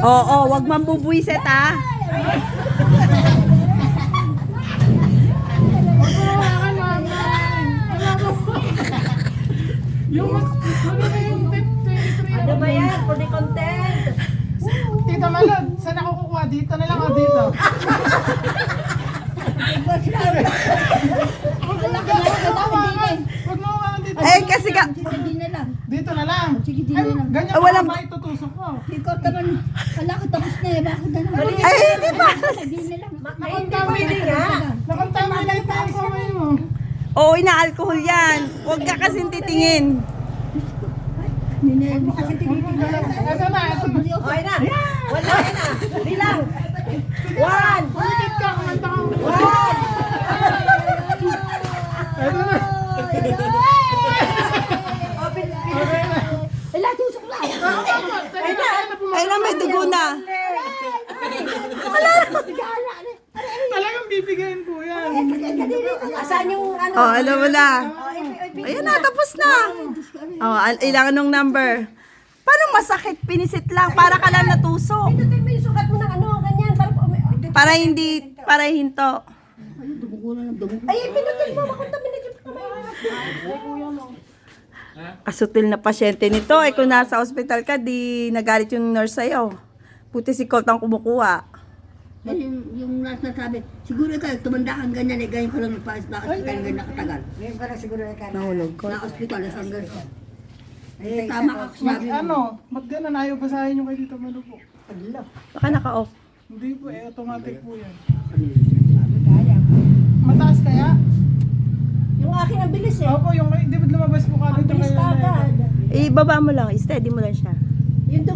Oo, wag mambubuiset ah. Yung mas, ano na yung 23? Ano ba yan? For the content. Tita Malod, saan ako kukuha? Dito na lang o dito? Huwag mo hawakan dito. Eh, kasi ka... Sige na lang. Dito na lang. Sige, di Ay, na lang. ganyan Ah, pa walang- ba itutusok ko? Ikaw naman, kala ko tapos na eh. Bakit na lang? Ay, hindi pa. Sige na lang. Hindi pwede nga. Nakontaminate ang kamay mo. Oo, ina-alcohol yan. Huwag ka kasing titingin. Ninel mo kasi tinitingnan. Ito na, ito na. Okay na. Wala na. Bilang. One. Ulikit ka, kumanta ka. One. Ito na. Wala, tusok lang. Ay na, may dugo na. Talagang bibigayin po yan. Asan yung ano? Oh, alam mo na. Ayan na, tapos na. Oh, ilangan ng number. Paano masakit? Pinisit lang. Para ka lang natusok. Pindutin mo yung sukat mo ng ano, ganyan. Para hindi, para hinto. Ay, pindutin mo. Makontaminate yung kamay. Kasutil na pasyente nito. Eh, kung nasa ospital ka, di nagalit yung nurse sa'yo. Puti si Colt ang kumukuha. Yung nasa sabi, siguro ikaw, tumanda kang ganyan eh, ganyan ko lang na-hospital ganyan nakatagal. Ngayon ka na siguro ka na. Nahulog ko. Na-hospital, hanggang eh, tama ka kasi Mag ano, mag ganon, ayaw basahin yung kay Tita Malu po. Baka naka-off. Hindi po eh, automatic po yan. Mataas kaya? Yung akin ang bilis eh. Opo, yung di ba lumabas po Ang kagad yung bilis kaya ka agad. Ibaba mo lang. Steady mo lang siya. Yung dugo